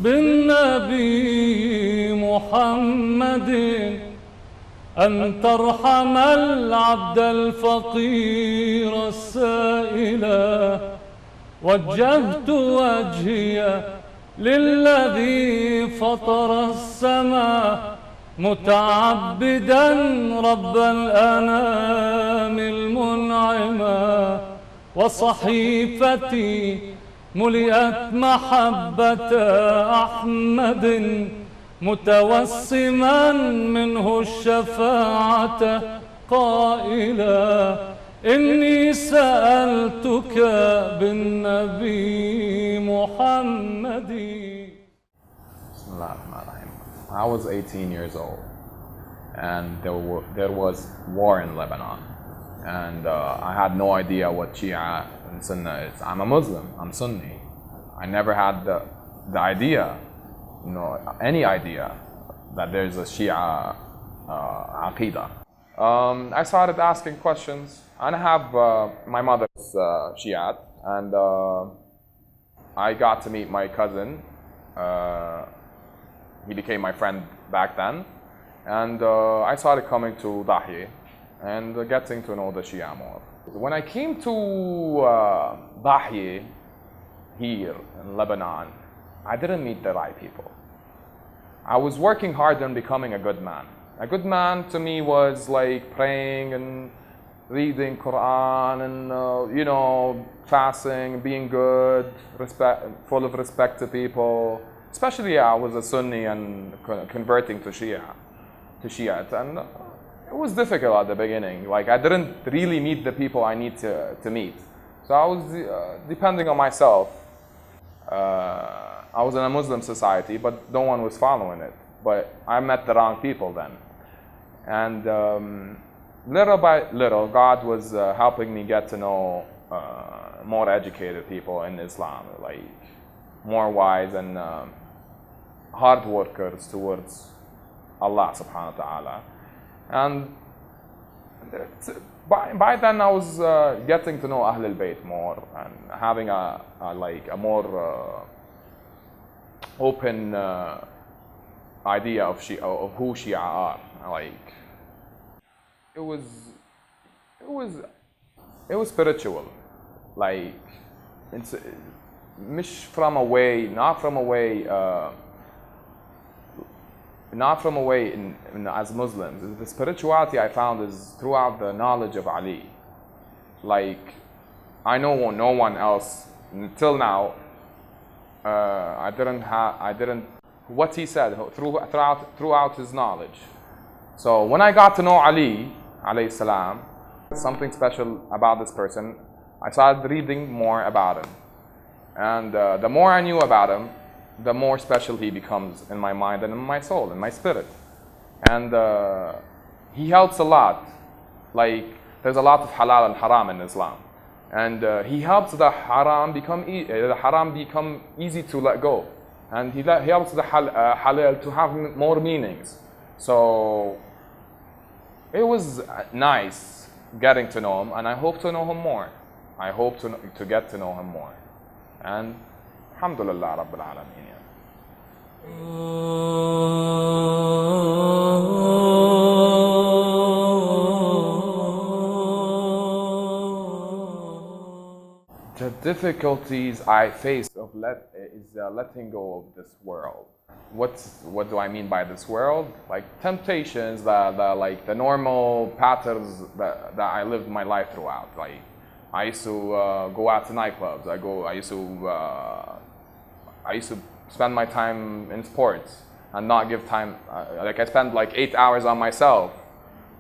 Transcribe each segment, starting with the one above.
بالنبي محمد أن ترحم العبد الفقير السائلا. وجهت وجهي للذي فطر السماء متعبدا رب الأنام المنعما. وصحيفتي ملئت محبة أحمد متوسما منه الشفاعة قائلا إني سألتك بالنبي محمدي. I was 18 years old and there was war in Lebanon, and I had no idea what Shia and Sunnah is. I'm a Muslim, I'm Sunni. I never had the idea, any idea that there's a Shia Aqidah. I started asking questions, and I have my mother's Shiite, and I got to meet my cousin. He became my friend back then, and I started coming to Dahi and getting to know the Shia more. When I came to Dahi here in Lebanon, I didn't meet the right people. I was working hard on becoming a good man. A good man to me was like praying and reading Quran and fasting, being good, full of respect to people. Especially I was a Sunni and converting to Shiite, and it was difficult at the beginning. Like I didn't really meet the people I need to meet. So I was depending on myself. I was in a Muslim society, but no one was following it. But I met the wrong people then. And little by little, God was helping me get to know more educated people in Islam, like more wise and hard workers towards Allah subhanahu wa ta'ala. And by then I was getting to know Ahlul bayt more and having a more open idea of who Shia are. Like it was spiritual. Like it's not from a way as Muslims. The spirituality I found is throughout the knowledge of Ali. Like I know no one else until now. I didn't what he said throughout his knowledge. So when I got to know Ali alayhi salam, something special about this person, I started reading more about him, and the more I knew about him, the more special he becomes in my mind and in my soul, in my spirit. And he helps a lot. Like there's a lot of halal and haram in Islam, and he helps the haram become easy to let go, and he helps the halal to have more meanings. So it was nice getting to know him, and I hope to know him more. I hope to get to know him more. And alhamdulillah rabbil alameen. The difficulties I face is letting go of this world. What do I mean by this world? Like temptations, like the normal patterns that I lived my life throughout. Like I used to go out to nightclubs. I used to spend my time in sports and not give time. Like I spend like 8 hours on myself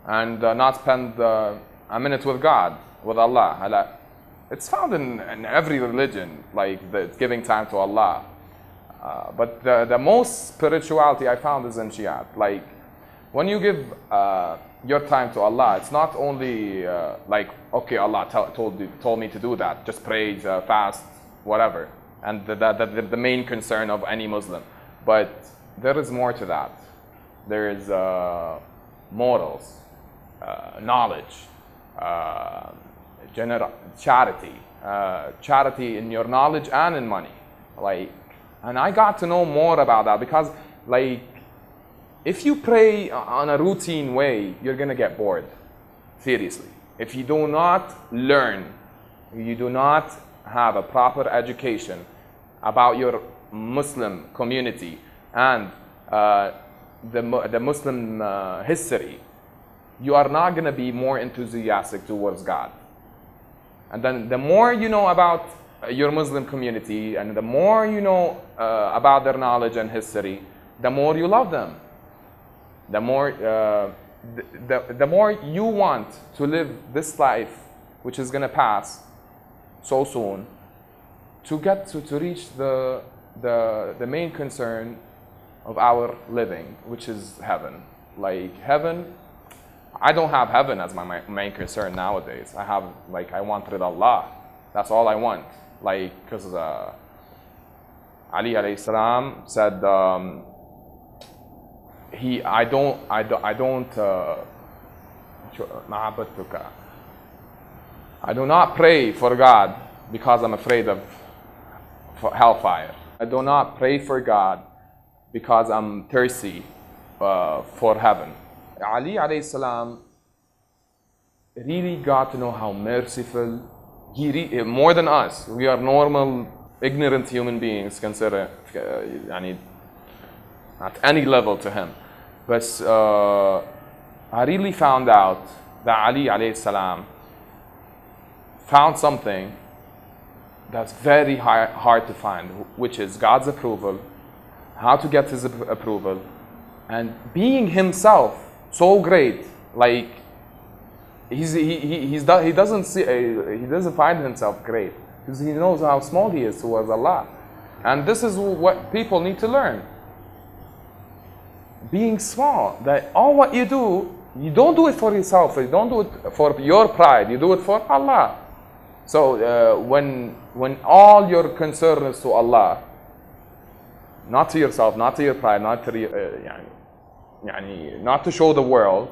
and not spend a minute with God, with Allah. It's found in every religion, like it's giving time to Allah. But the most spirituality I found is in Shia. Like when you give your time to Allah, it's not only like, okay, Allah told me to do that, just pray, fast, whatever, and the main concern of any Muslim. But there is more to that. There is morals, knowledge, charity in your knowledge and in money. Like, And I got to know more about that because, like, if you pray on a routine way, you're going to get bored, seriously. If you do not learn, you do not have a proper education about your Muslim community and the Muslim history, you are not going to be more enthusiastic towards God. And then the more you know about your Muslim community and the more you know about their knowledge and history, the more you love them. The more you want to live this life, which is going to pass so soon, to get to reach the main concern of our living, which is heaven. Like heaven, I don't have heaven as my main concern nowadays. I want Rid Allah. That's all I want. Like, because Ali alayhi salam said, I do not pray for God because I'm afraid of hellfire. I do not pray for God because I'm thirsty for heaven. Ali alayhi salam really got to know how merciful more than us. We are normal, ignorant human beings, consider at any level to him. But I really found out that Ali alayhi salam found something that's very hard to find, which is God's approval, how to get his approval, and being himself so great. Like he doesn't find himself great because he knows how small he is towards Allah. And this is what people need to learn. Being small, that all what you do, you don't do it for yourself, you don't do it for your pride, you do it for Allah. So when all your concern is to Allah, not to yourself, not to your pride, not to not to show the world,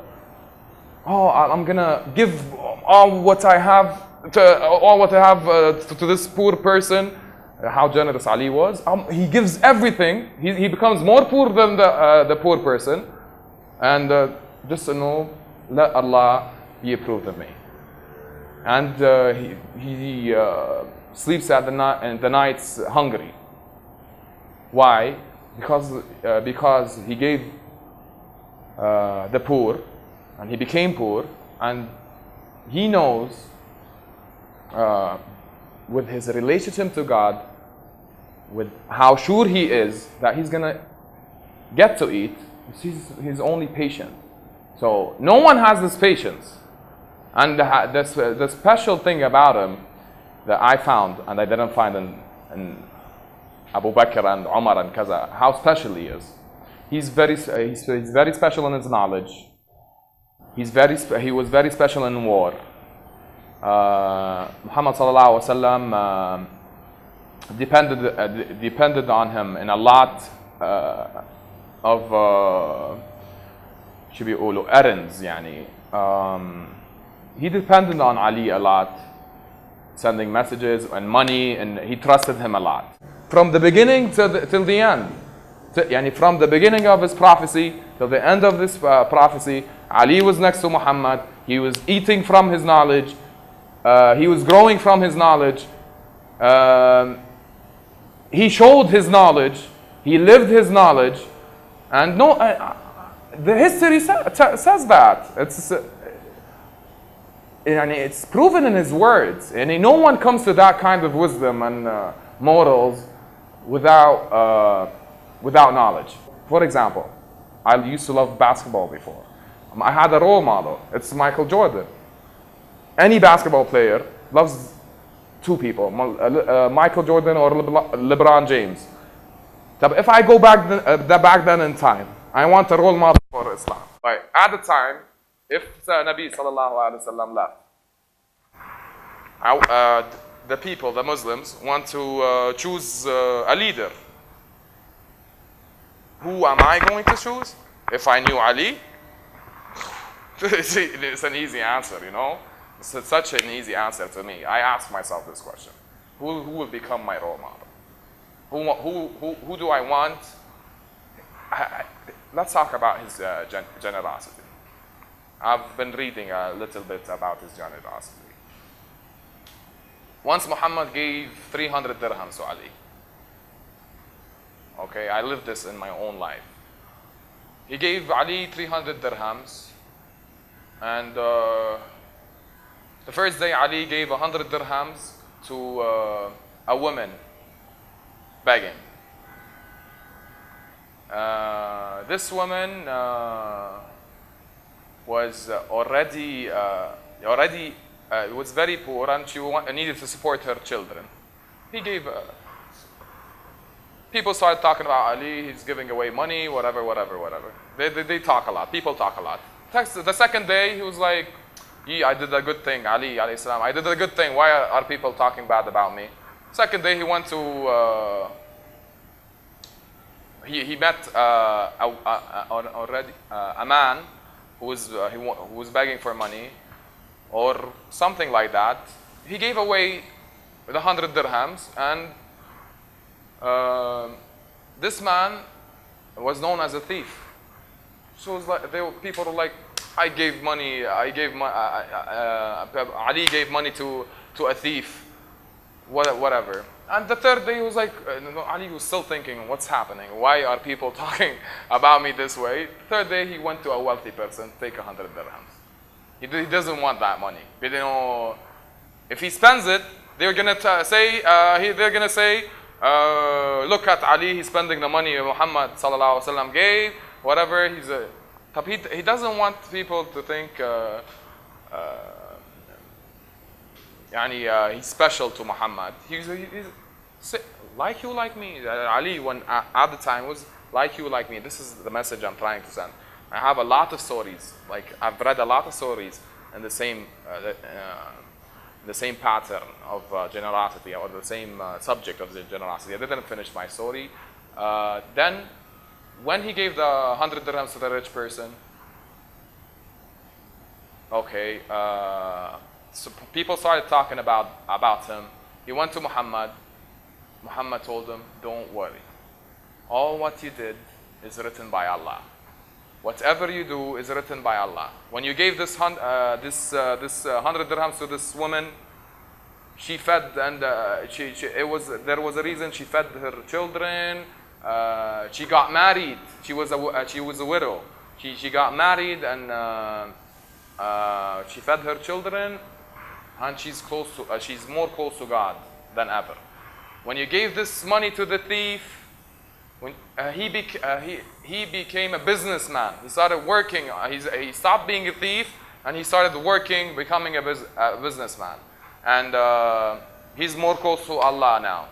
oh, I'm gonna give all what I have to this poor person. How generous Ali was. He gives everything. He becomes more poor than the poor person. And just to know, let Allah be approved of me. And he sleeps at the nights hungry. Why? Because he gave the poor, and he became poor, and he knows with his relationship to God, with how sure he is that he's gonna get to eat, he's only patient. So no one has this patience. And the special thing about him that I found, and I didn't find in Abu Bakr and Umar and Kaza, how special he is. He's very special in his knowledge. He was very special in war. Muhammad sallallahu alaihi wasallam depended on him in a lot of شو بيقولوا errands يعني. He depended on Ali a lot, sending messages and money, and he trusted him a lot. From the beginning till the end, from the beginning of his prophecy till the end of this prophecy, Ali was next to Muhammad. He was eating from his knowledge. He was growing from his knowledge. He showed his knowledge. He lived his knowledge. And the history says that. It's proven in his words. And no one comes to that kind of wisdom and morals without knowledge. For example, I used to love basketball before. I had a role model. It's Michael Jordan. Any basketball player loves two people, Michael Jordan or LeBron James. If I go back then in time, I want a role model for Islam. Right. At the time, if Nabi sallallahu alaihi wasallam left, the people, the Muslims, want to choose a leader. Who am I going to choose? If I knew Ali, it's an easy answer, you know. It's such an easy answer to me. I ask myself this question: Who will become my role model? Who do I want? Let's talk about his generosity. I've been reading a little bit about his generosity. Once Muhammad gave 300 dirhams to Ali. Okay, I lived this in my own life. He gave Ali 300 dirhams, and the first day Ali gave 100 dirhams to a woman begging. This woman was already was very poor, and she needed to support her children. He gave. People started talking about Ali. He's giving away money, whatever. They talk a lot. People talk a lot. The second day, he was like, "Yeah, I did a good thing, Ali alayhi salam. I did a good thing. Why are people talking bad about me?" Second day, he went to. He met already a man who was begging for money, or something like that. He gave away the 100 dirhams, and this man was known as a thief. So it was like people were like, Ali gave money to a thief, whatever. And the third day, he was like, Ali was still thinking, what's happening? Why are people talking about me this way? Third day, he went to a wealthy person, take 100 dirhams. He doesn't want that money. But, if he spends it, they're gonna say, look at Ali, he's spending the money Muhammad sallallahu alaihi wasallam gave, whatever. He doesn't want people to think he's special to Muhammad. He's like you, like me. Ali, at the time, was like you, like me. This is the message I'm trying to send. I have a lot of stories. Like, I've read a lot of stories in the same pattern of generosity, or the same subject of the generosity. I didn't finish my story. Then, when he gave the 100 dirhams to the rich person, okay, so people started talking about him. He went to Muhammad. Muhammad told him, don't worry. All what you did is written by Allah. Whatever you do is written by Allah. When you gave this 100 dirhams to this woman, she fed, and there was a reason she fed her children. She got married. She was a widow. She got married, and she fed her children, and she's more close to God than ever. When you gave this money to the thief, when he became a businessman. He started working. He stopped being a thief, and he started working, becoming a businessman. And he's more close to Allah now.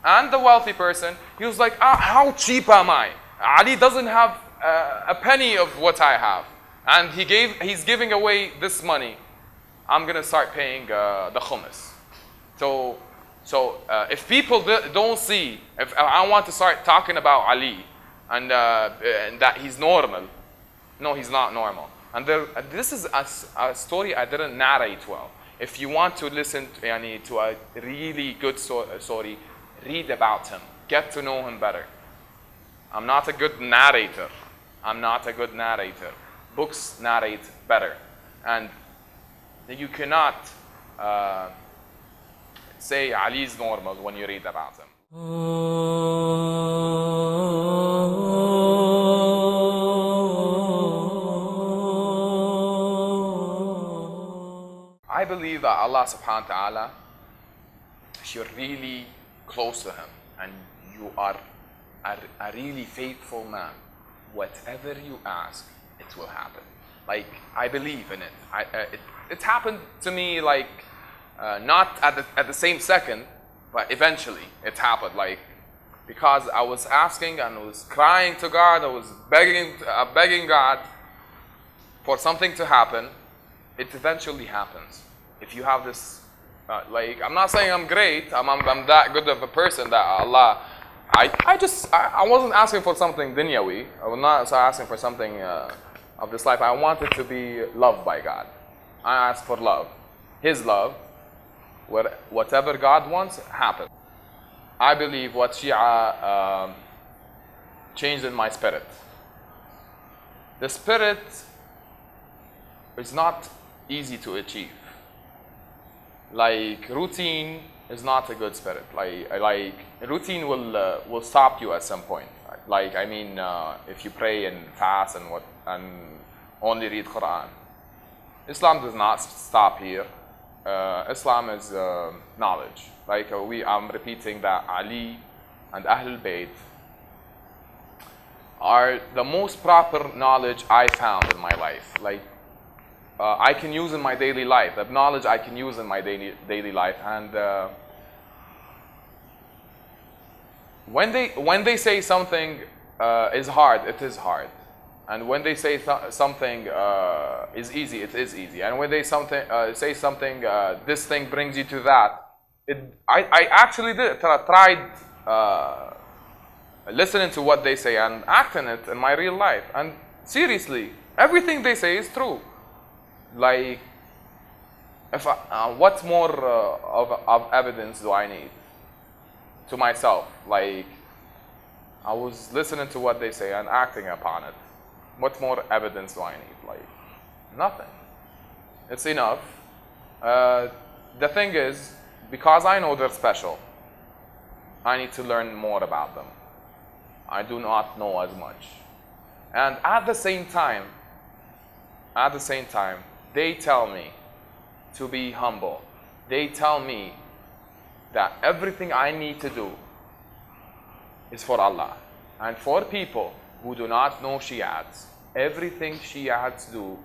And the wealthy person, he was like, how cheap am I? Ali doesn't have a penny of what I have. And he's giving away this money. I'm going to start paying the khums. So if people don't see, if I want to start talking about Ali and that he's normal, no, he's not normal. And this is a story I didn't narrate well. If you want to listen to a really good story, read about him. Get to know him better. I'm not a good narrator. Books narrate better. And you cannot say Ali is normal when you read about him. I believe that Allah subhanahu wa ta'ala, if you're really close to him and you are a really faithful man, whatever you ask, it will happen. Like, I believe in it. It happened to me, like, not at the same second, but eventually it happened. Like, because I was asking and I was crying to God, I was begging God for something to happen, it eventually happens. If you have this, like, I'm not saying I'm great, I'm that good of a person that Allah, I wasn't asking for something dunyawi. I was not asking for something of this life. I wanted to be loved by God. I asked for love, His love. Whatever God wants, happens. I believe what Shia changed in my spirit. The spirit is not easy to achieve. Like routine is not a good spirit. Like routine will stop you at some point. Like I mean, if you pray and fast and only read Quran, Islam does not stop here. Islam is knowledge. Like I'm repeating that Ali and Ahlul bayt are the most proper knowledge I found in my life. Like I can use in my daily life. That knowledge I can use in my daily life. And when they say something is hard, it is hard. And when they say something is easy, it is easy. And when they say something, this thing brings you to that. I actually tried listening to what they say and acting it in my real life. And seriously, everything they say is true. Like, what more of evidence do I need to myself? Like, I was listening to what they say and acting upon it. What more evidence do I need? Like, nothing. It's enough. The thing is, because I know they're special, I need to learn more about them. I do not know as much. And at the same time, they tell me to be humble. They tell me that everything I need to do is for Allah. And for people who do not know Shiites, everything Shiites do,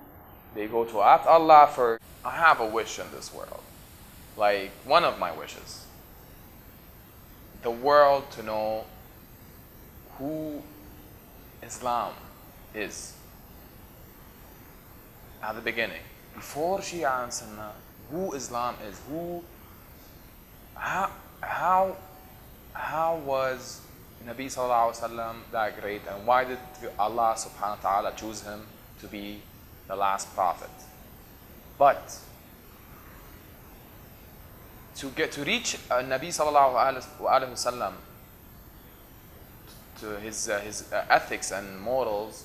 they go to ask Allah first. I have a wish in this world. Like, one of my wishes. The world to know who Islam is. At the beginning. Before Shia and Sunnah, who Islam is. How was Nabi Sallallahu Alaihi Wasallam that great, and why did Allah Subhanahu wa Ta'ala choose him to be the last prophet? But to reach Nabi Sallallahu Alaihi Wasallam, to his ethics and morals.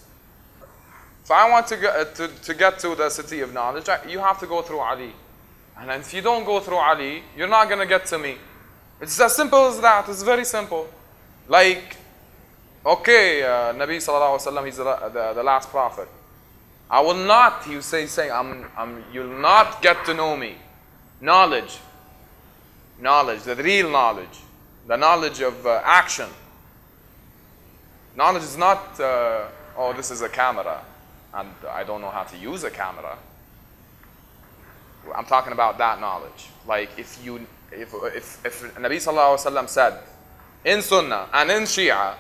If I want to get to the city of knowledge, you have to go through Ali. And if you don't go through Ali, you're not going to get to me. It's as simple as that. It's very simple. Like, okay, Nabi Sallallahu Alaihi Wasallam, he's the last prophet. I will not, he was saying, you'll not get to know me. Knowledge, the real knowledge, the knowledge of action. Knowledge is not, oh, this is a camera, and I don't know how to use a camera. I'm talking about that knowledge. Like, if Nabi Sallallahu Alaihi Wasallam said, in Sunnah and in Shia,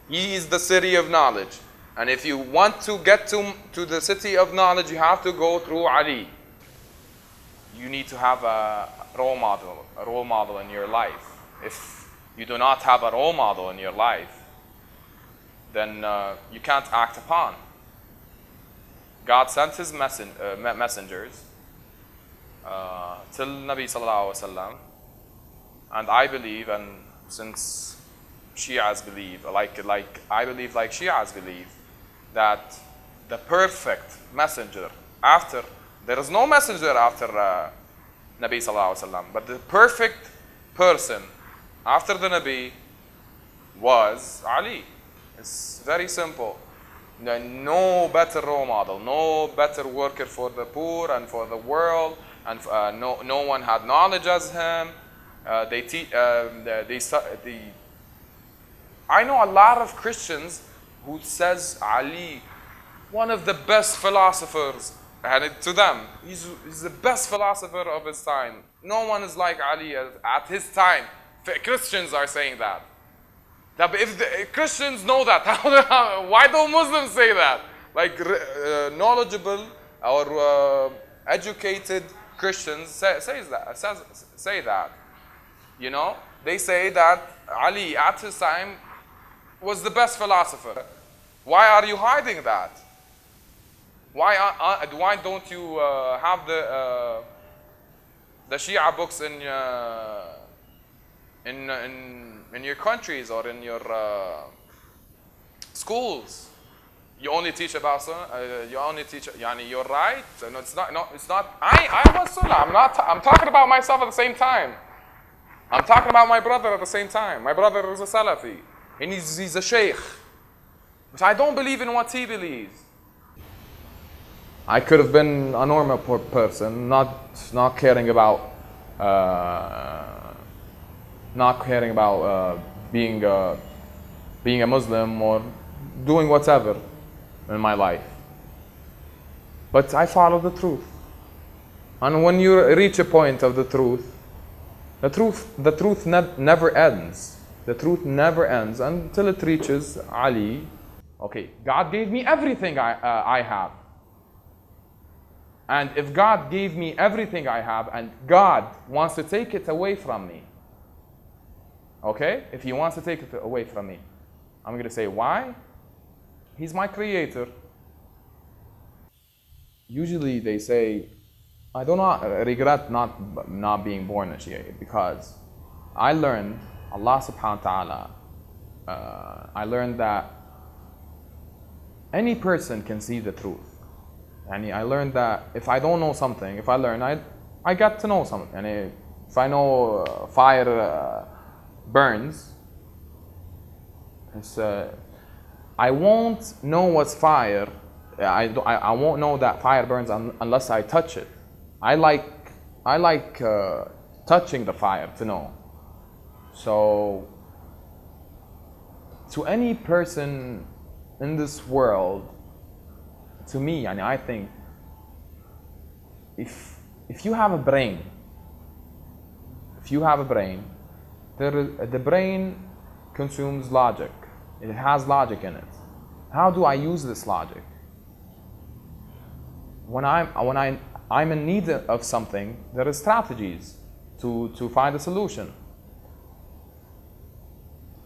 he is the city of knowledge. And if you want to get to the city of knowledge, you have to go through Ali. You need to have a role model in your life. If you do not have a role model in your life, then you can't act upon. God sent his messengers till Nabi Sallallahu Alaihi Wasallam, and I believe, and since Shias believe, like I believe, like Shias believe, that the perfect messenger there is no messenger after Nabi Sallallahu Alaihi Wasallam, but the perfect person after the Nabi was Ali. It's very simple. No better role model, no better worker for the poor and for the world, and no one had knowledge as him. I know a lot of Christians who says Ali, one of the best philosophers, and to them, he's the best philosopher of his time. No one is like Ali at his time. Christians are saying that. But if the Christians know that, why don't Muslims say that? Like knowledgeable or educated Christians say that. You know, they say that Ali at his time was the best philosopher. Why are you hiding that? Why don't you have the Shia books in your countries or in your schools, you only teach about sunnah. You only teach. Yani, you're right. No, it's not. No, it's not. I was sunnah. I'm talking about myself at the same time. I'm talking about my brother at the same time. My brother is a Salafi, and he's a sheikh. But I don't believe in what he believes. I could have been a normal person, not caring about being a Muslim or doing whatever in my life. But I follow the truth. And when you reach a point of the truth never ends. The truth never ends until it reaches Ali. Okay, God gave me everything I have. And if God gave me everything I have and God wants to take it away from me, okay? If He wants to take it away from me, I'm going to say, why? He's my creator. Usually they say, I do not regret not being born a Shia because I learned, Allah subhanahu wa ta'ala, I learned that any person can see the truth. And I learned that if I don't know something, if I learn, I get to know something. And if I know fire burns, I won't know what's fire. I won't know that fire burns unless I touch it. I like touching the fire to know. So, to any person in this world, to me, and I think, if you have a brain, the brain consumes logic. It has logic in it. How do I use this logic? When I'm in need of something, there are strategies to find a solution.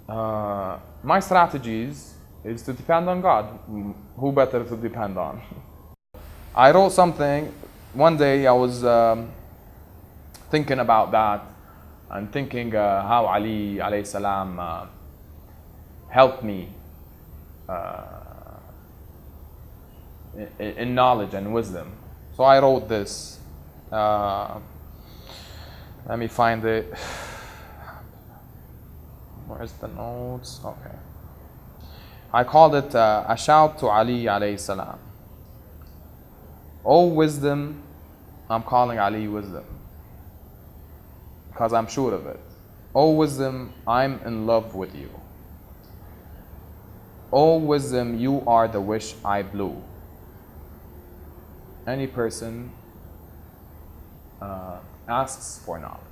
My strategies is to depend on God. Who better to depend on? I wrote something. One day I was thinking about that and thinking how Ali alayhi salam helped me in knowledge and wisdom. So I wrote this. Let me find it. Where's the notes? Okay. I called it a shout to Ali alayhi salam. Oh wisdom, I'm calling Ali wisdom because I'm sure of it. Oh wisdom, I'm in love with you. Oh wisdom, you are the wish I blew. Any person asks for knowledge.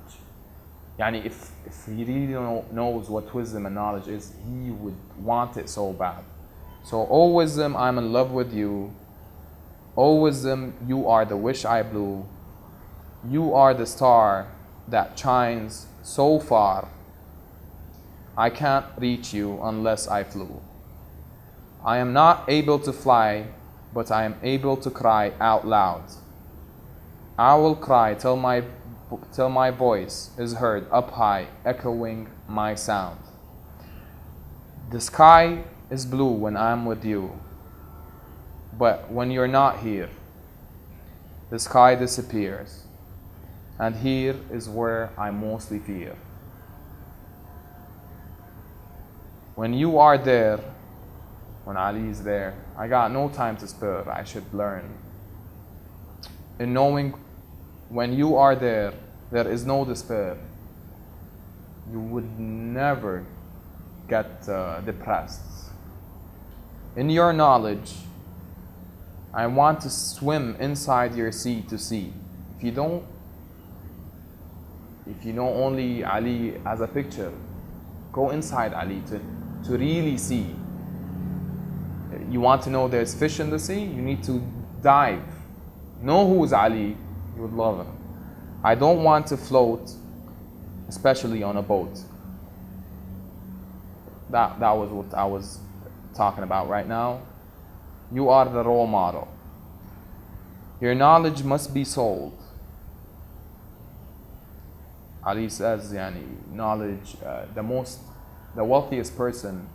Yani if he really knows what wisdom and knowledge is, he would want it so bad. So, oh wisdom, I'm in love with you. Oh wisdom, you are the wish I blew. You are the star that shines so far. I can't reach you unless I flew. I am not able to fly, but I am able to cry out loud. I will cry till my voice is heard up high, echoing my sound. The sky is blue when I'm with you, but when you're not here, the sky disappears, and here is where I mostly fear. When you are there, when Ali is there, I got no time to spare. I should learn. In knowing when you are there, there is no despair. You would never get depressed. In your knowledge, I want to swim inside your sea to see. If you know only Ali as a picture, go inside Ali to really see. You want to know there's fish in the sea? You need to dive. Know who is Ali, you would love him. I don't want to float, especially on a boat. That was what I was talking about right now. You are the role model. Your knowledge must be sold. Ali says, knowledge, the wealthiest person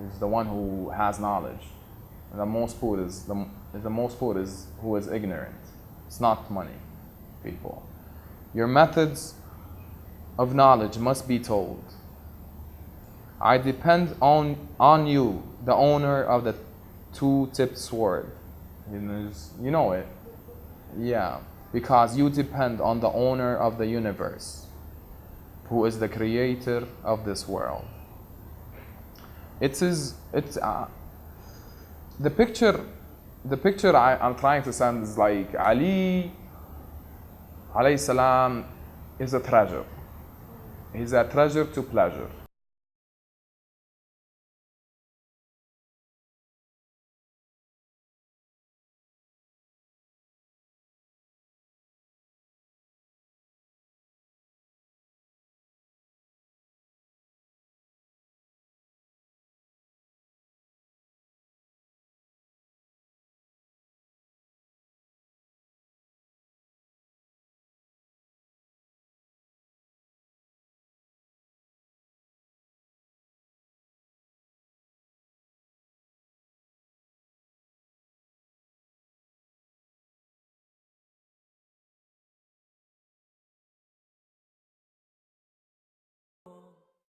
is the one who has knowledge. And the most poor is who is ignorant. It's not money, people. Your methods of knowledge must be told. I depend on you, the owner of the two-tipped sword. You know it. Yeah, because you depend on the owner of the universe, who is the creator of this world. The picture I'm trying to send is like Ali alayhi salam is a treasure. He's a treasure to pleasure.